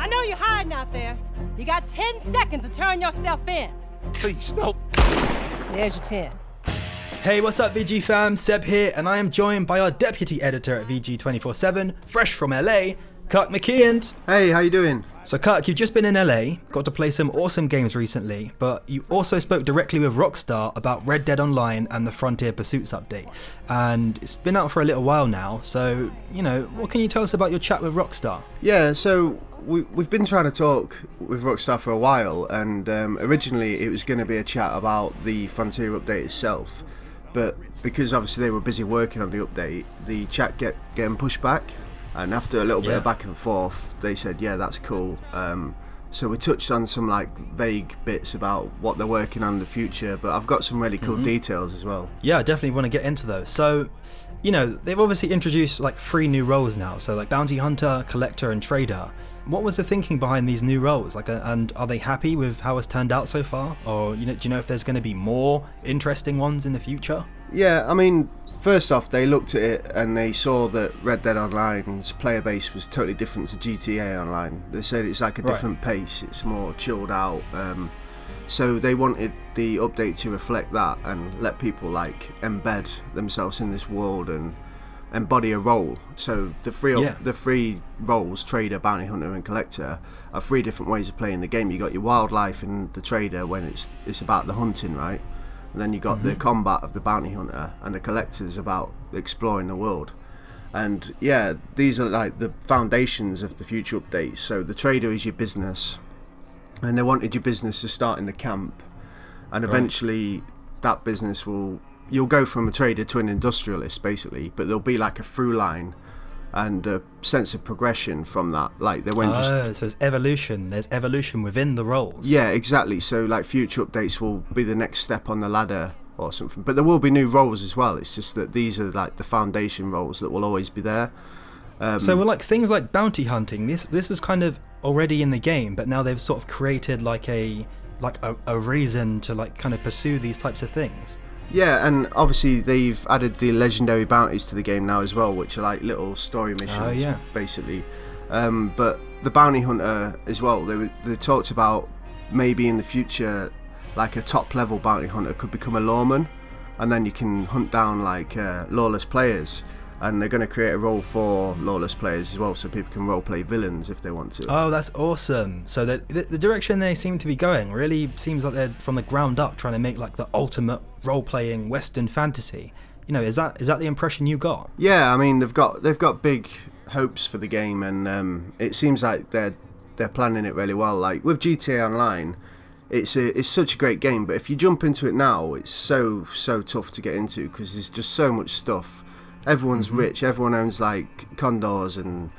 know you're hiding out there. You got 10 seconds to turn yourself in. Please, no. There's your 10. Hey, what's up VG fam, Seb here, and I am joined by our deputy editor at VG247, fresh from LA, Kirk McKeon. Hey, how you doing? So Kirk, you've just been in LA, got to play some awesome games recently, but you also spoke directly with Rockstar about Red Dead Online and the Frontier Pursuits update. And it's been out for a little while now, so, what can you tell us about your chat with Rockstar? Yeah, so we've been trying to talk with Rockstar for a while, and originally it was going to be a chat about the Frontier update itself, but because obviously they were busy working on the update, the chat getting pushed back. And after a little bit of back and forth, they said, yeah, that's cool. So we touched on some vague bits about what they're working on in the future, but I've got some really cool details as well. Yeah, I definitely want to get into those. So, they've obviously introduced 3 new roles now. So Bounty Hunter, Collector and Trader. What was the thinking behind these new roles? And are they happy with how it's turned out so far? Or, do you know if there's going to be more interesting ones in the future? Yeah, I mean, first off, they looked at it and they saw that Red Dead Online's player base was totally different to GTA Online. They said it's a different pace, it's more chilled out. So they wanted the update to reflect that and let people embed themselves in this world and embody a role. So the three roles, Trader, Bounty Hunter and Collector, are 3 different ways of playing the game. You got your wildlife in the Trader when it's about the hunting, right? And then you got the combat of the Bounty Hunter, and the Collector's about exploring the world. And yeah, these are the foundations of the future updates. So the Trader is your business, and they wanted your business to start in the camp, and eventually that business you'll go from a trader to an industrialist basically, but there'll be a through line and a sense of progression from that. So it's evolution. There's evolution within the roles. Yeah, exactly. So future updates will be the next step on the ladder or something, but there will be new roles as well. It's just that these are the foundation roles that will always be there. So things like bounty hunting, this was kind of already in the game, but now they've sort of created a reason to kind of pursue these types of things. Yeah, and obviously they've added the legendary bounties to the game now as well, which are little story missions, basically. But the bounty hunter as well, they talked about maybe in the future, a top level bounty hunter could become a lawman, and then you can hunt down lawless players. And they're going to create a role for lawless players as well, so people can roleplay villains if they want to. Oh, that's awesome. So the direction they seem to be going really seems like they're from the ground up trying to make the ultimate role-playing Western fantasy. Is that the impression you got? Yeah, I mean, they've got big hopes for the game, and it seems like they're planning it really well. With GTA Online, it's such a great game, but if you jump into it now, it's so tough to get into because there's just so much stuff. Everyone's rich, everyone owns condos and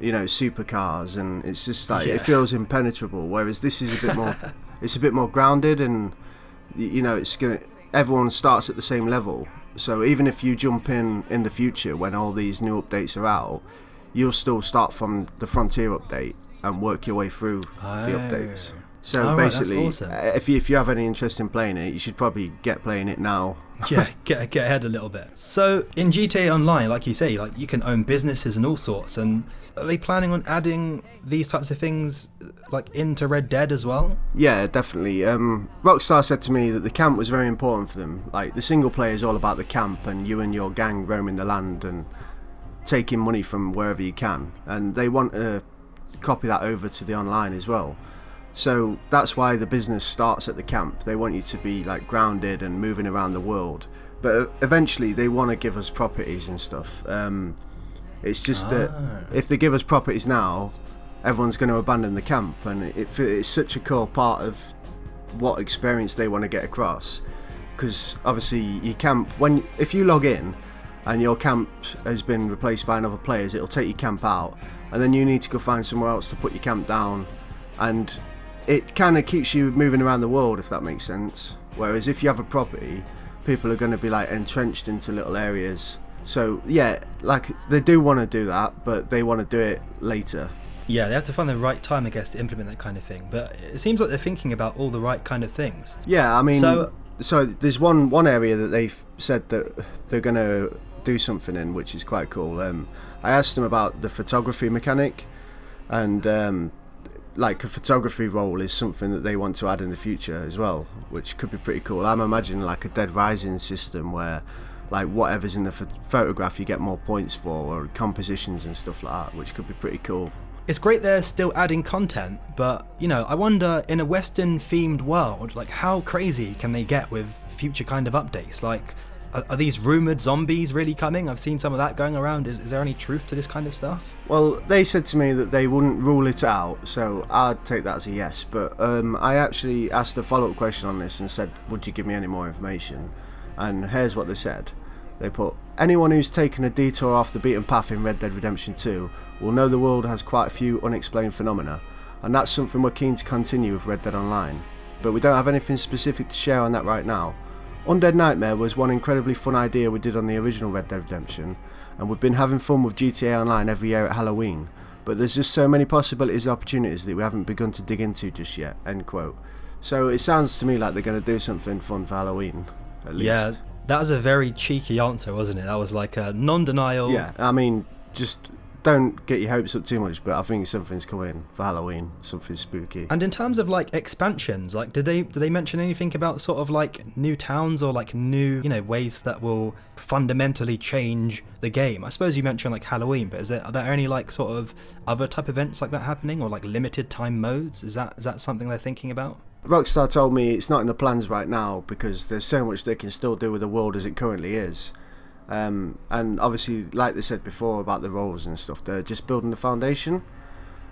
supercars, and it's just it feels impenetrable, whereas this is a bit more grounded, and everyone starts at the same level. So even if you jump in the future when all these new updates are out, you'll still start from the Frontier update and work your way through the updates. So basically, awesome. if you have any interest in playing it, you should probably get playing it now. Yeah, get ahead a little bit. So in GTA Online, like you say, you can own businesses and all sorts. And are they planning on adding these types of things into Red Dead as well? Yeah, definitely. Rockstar said to me that the camp was very important for them. The single player is all about the camp and you and your gang roaming the land and taking money from wherever you can. And they want to copy that over to the online as well. So that's why the business starts at the camp. They want you to be grounded and moving around the world, but eventually they want to give us properties and stuff. It's just that if they give us properties now, everyone's going to abandon the camp, and it's such a core part of what experience they want to get across. Because obviously your camp, if you log in and your camp has been replaced by another player's, it'll take your camp out, and then you need to go find somewhere else to put your camp down, and it kind of keeps you moving around the world, if that makes sense. Whereas if you have a property, people are going to be entrenched into little areas. So yeah, they do want to do that, but they want to do it later. Yeah, they have to find the right time, I guess, to implement that kind of thing. But it seems like they're thinking about all the right kind of things. Yeah, I mean, so there's one area that they've said that they're going to do something in, which is quite cool. I asked them about the photography mechanic, and like a photography role is something that they want to add in the future as well, which could be pretty cool. I'm imagining like a Dead Rising system where like whatever's in the photograph you get more points for, or compositions and stuff like that, which could be pretty cool. It's great they're still adding content, but, you know, I wonder, in a Western-themed world, like, how crazy can they get with future kind of updates? Like, are these rumoured zombies really coming? I've seen some of that going around. Is there any truth to this kind of stuff? Well, they said to me that they wouldn't rule it out, so I'd take that as a yes. But I actually asked a follow-up question on this and said, would you give me any more information? And here's what they said. They put, anyone who's taken a detour off the beaten path in Red Dead Redemption 2 will know the world has quite a few unexplained phenomena, and that's something we're keen to continue with Red Dead Online. But we don't have anything specific to share on that right now. Undead Nightmare was one incredibly fun idea we did on the original Red Dead Redemption, and we've been having fun with GTA Online every year at Halloween, but there's just so many possibilities and opportunities that we haven't begun to dig into just yet, end quote. So it sounds to me like they're going to do something fun for Halloween, at least. Yeah, that was a very cheeky answer, wasn't it? That was like a non-denial. Yeah, I mean, just don't get your hopes up too much, but I think something's coming for Halloween, something spooky. And in terms of like expansions, like did they mention anything about sort of like new towns or like new, you know, ways that will fundamentally change the game? I suppose you mentioned like Halloween, but are there any like sort of other type events like that happening, or like limited time modes? Is that something they're thinking about? Rockstar told me it's not in the plans right now because there's so much they can still do with the world as it currently is. And obviously, like they said before about the roles and stuff, they're just building the foundation.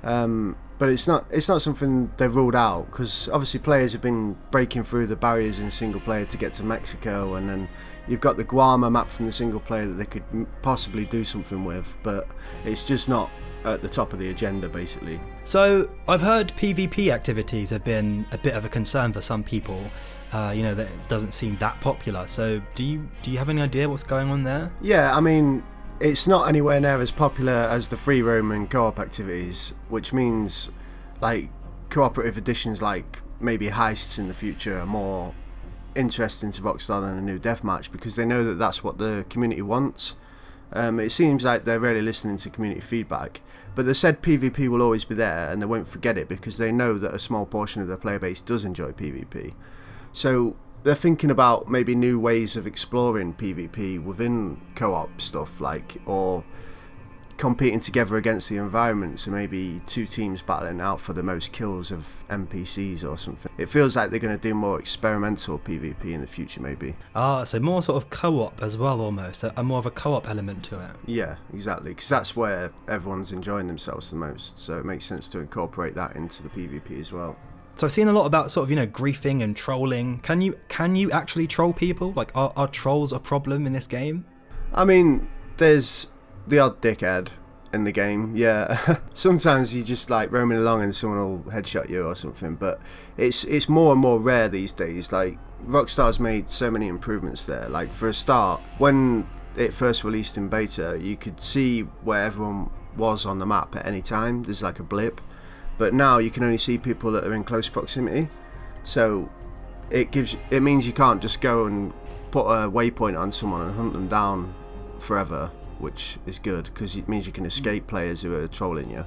But it's not something they've ruled out, because obviously players have been breaking through the barriers in single player to get to Mexico, and then you've got the Guarma map from the single player that they could possibly do something with, but it's just not at the top of the agenda, basically. So I've heard PvP activities have been a bit of a concern for some people. You know, that it doesn't seem that popular. So do you have any idea what's going on there? Yeah, I mean, it's not anywhere near as popular as the free roam and co-op activities, which means like cooperative editions like maybe heists in the future are more interesting to Rockstar than a new deathmatch, because they know that that's what the community wants. It seems like they're really listening to community feedback, but they said PvP will always be there and they won't forget it because they know that a small portion of their player base does enjoy PvP. So they're thinking about maybe new ways of exploring PvP within co-op stuff, like, or competing together against the environment, so maybe two teams battling out for the most kills of NPCs or something. It feels like they're going to do more experimental PvP in the future, maybe. So more sort of co-op as well, almost, a more of a co-op element to it. Yeah, exactly, because that's where everyone's enjoying themselves the most, so it makes sense to incorporate that into the PvP as well. So I've seen a lot about sort of, you know, griefing and trolling. Can you actually troll people? Like, are trolls a problem in this game? I mean, there's the odd dickhead in the game, yeah. Sometimes you just like roaming along and someone will headshot you or something, but it's more and more rare these days. Like, Rockstar's made so many improvements there. Like, for a start, when it first released in beta, you could see where everyone was on the map at any time. There's like a blip. But now you can only see people that are in close proximity, so it means you can't just go and put a waypoint on someone and hunt them down forever, which is good because it means you can escape players who are trolling you.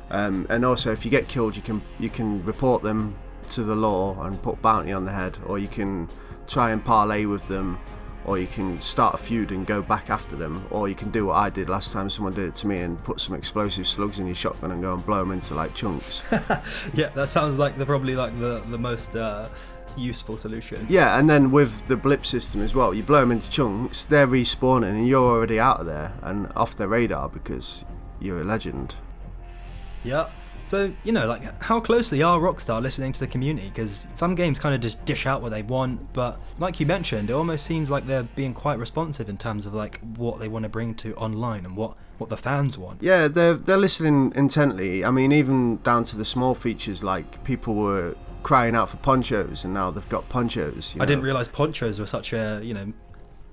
And also, if you get killed, you can report them to the law and put bounty on the head, or you can try and parlay with them, or you can start a feud and go back after them, or you can do what I did last time someone did it to me and put some explosive slugs in your shotgun and go and blow them into like chunks. Yeah, that sounds like probably the most useful solution. Yeah, and then with the blip system as well, you blow them into chunks, they're respawning and you're already out of there and off their radar because you're a legend. Yeah. So, you know, like, how closely are Rockstar listening to the community? Because some games kind of just dish out what they want, but like you mentioned, it almost seems like they're being quite responsive in terms of like what they want to bring to online and what the fans want. Yeah, they're listening intently. I mean, even down to the small features, like people were crying out for ponchos and now they've got ponchos. I didn't realise ponchos were such a, you know,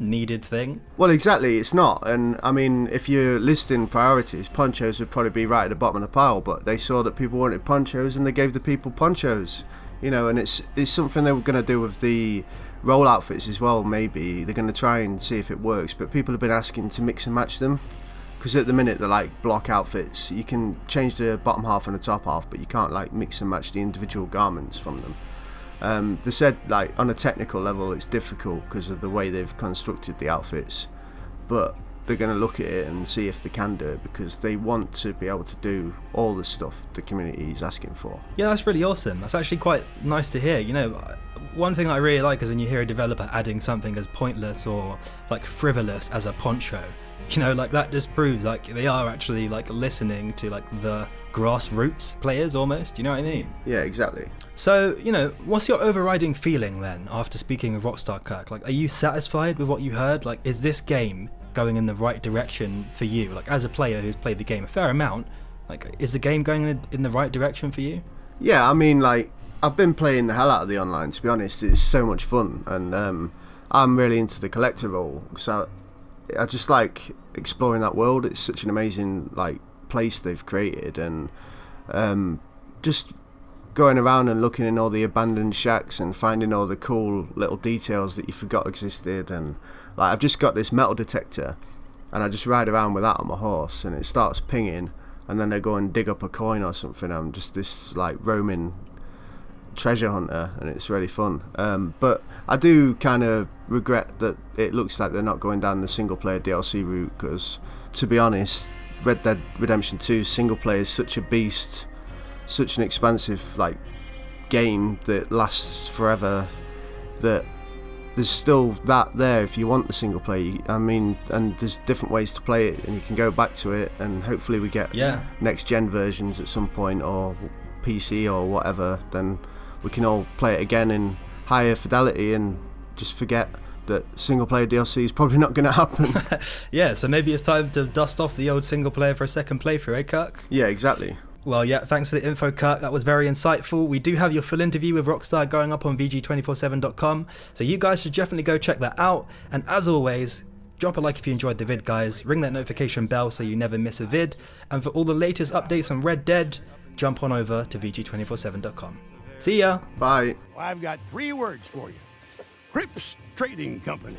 needed thing. Well, exactly, it's not. And I mean, if you're listing priorities, ponchos would probably be right at the bottom of the pile, but they saw that people wanted ponchos and they gave the people ponchos, you know. And it's something they were going to do with the role outfits as well. Maybe they're going to try and see if it works, but people have been asking to mix and match them, because at the minute they're like block outfits. You can change the bottom half and the top half, but you can't like mix and match the individual garments from them. They said like on a technical level it's difficult because of the way they've constructed the outfits, but they're going to look at it and see if they can do it, because they want to be able to do all the stuff the community is asking for. Yeah, that's really awesome. That's actually quite nice to hear. You know, one thing I really like is when you hear a developer adding something as pointless or like frivolous as a poncho. You know, like that just proves like they are actually like listening to like the grassroots players almost, you know what I mean? Yeah, exactly. So, you know, what's your overriding feeling then after speaking with Rockstar, Kirk? Like, are you satisfied with what you heard? Like, is this game going in the right direction for you? Like, as a player who's played the game a fair amount, like, is the game going in the right direction for you? Yeah, I mean, like, I've been playing the hell out of the online, to be honest. It's so much fun, and I'm really into the collector role, so I just like exploring that world. It's such an amazing like place they've created, and just going around and looking in all the abandoned shacks and finding all the cool little details that you forgot existed. And like, I've just got this metal detector, and I just ride around with that on my horse, and it starts pinging, and then I go and dig up a coin or something. I'm just this like roaming treasure hunter, and it's really fun. But I do kind of regret that it looks like they're not going down the single player DLC route, because to be honest, Red Dead Redemption 2 single player is such a beast, such an expansive like game that lasts forever, that there's still that there if you want the single player. I mean, and there's different ways to play it, and you can go back to it, and hopefully we get next gen versions at some point, or PC or whatever, then we can all play it again in higher fidelity and just forget that single player DLC is probably not going to happen. Yeah, so maybe it's time to dust off the old single player for a second playthrough, eh, Kirk? Yeah, exactly. Well, yeah, thanks for the info, Kirk. That was very insightful. We do have your full interview with Rockstar going up on VG247.com, so you guys should definitely go check that out. And as always, drop a like if you enjoyed the vid, guys. Ring that notification bell so you never miss a vid. And for all the latest updates on Red Dead, jump on over to VG247.com. See ya! Bye. I've got 3 words for you. Crips Trading Company.